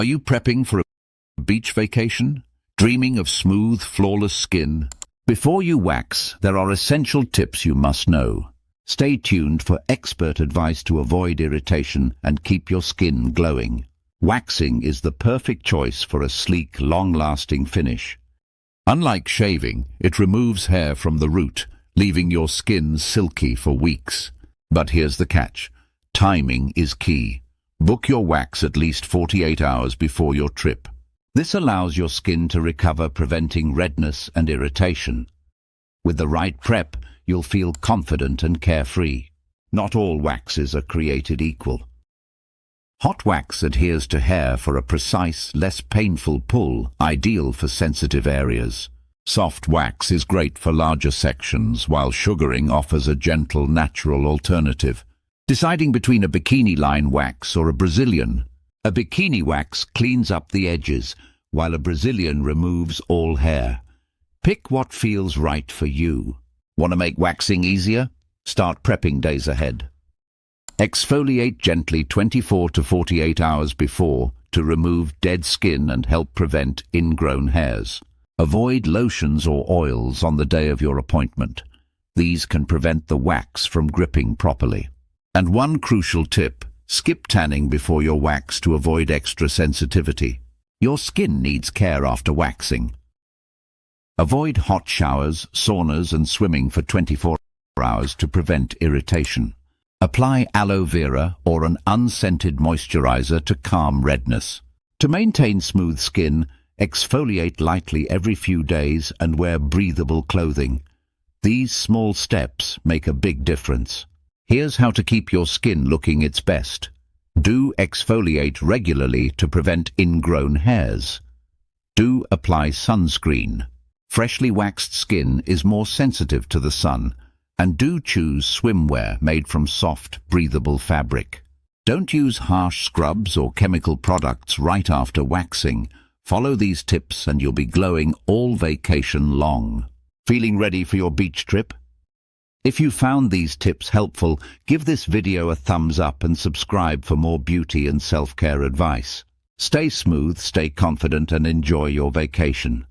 Are you prepping for a beach vacation? Dreaming of smooth, flawless skin? Before you wax, there are essential tips you must know. Stay tuned for expert advice to avoid irritation and keep your skin glowing. Waxing is the perfect choice for a sleek, long-lasting finish. Unlike shaving, it removes hair from the root, leaving your skin silky for weeks. But here's the catch. Timing is key. Book your wax at least 48 hours before your trip. This allows your skin to recover, preventing redness and irritation. With the right prep, you'll feel confident and carefree. Not all waxes are created equal. Hot wax adheres to hair for a precise, less painful pull, ideal for sensitive areas. Soft wax is great for larger sections, while sugaring offers a gentle, natural alternative. Deciding between a bikini line wax or a Brazilian. A bikini wax cleans up the edges, while a Brazilian removes all hair. Pick what feels right for you. Want to make waxing easier? Start prepping days ahead. Exfoliate gently 24 to 48 hours before to remove dead skin and help prevent ingrown hairs. Avoid lotions or oils on the day of your appointment. These can prevent the wax from gripping properly. And one crucial tip, skip tanning before your wax to avoid extra sensitivity. Your skin needs care after waxing. Avoid hot showers, saunas and swimming for 24 hours to prevent irritation. Apply aloe vera or an unscented moisturizer to calm redness. To maintain smooth skin, exfoliate lightly every few days and wear breathable clothing. These small steps make a big difference. Here's how to keep your skin looking its best. Do exfoliate regularly to prevent ingrown hairs. Do apply sunscreen. Freshly waxed skin is more sensitive to the sun. And do choose swimwear made from soft, breathable fabric. Don't use harsh scrubs or chemical products right after waxing. Follow these tips and you'll be glowing all vacation long. Feeling ready for your beach trip? If you found these tips helpful, give this video a thumbs up and subscribe for more beauty and self-care advice. Stay smooth, stay confident and enjoy your vacation.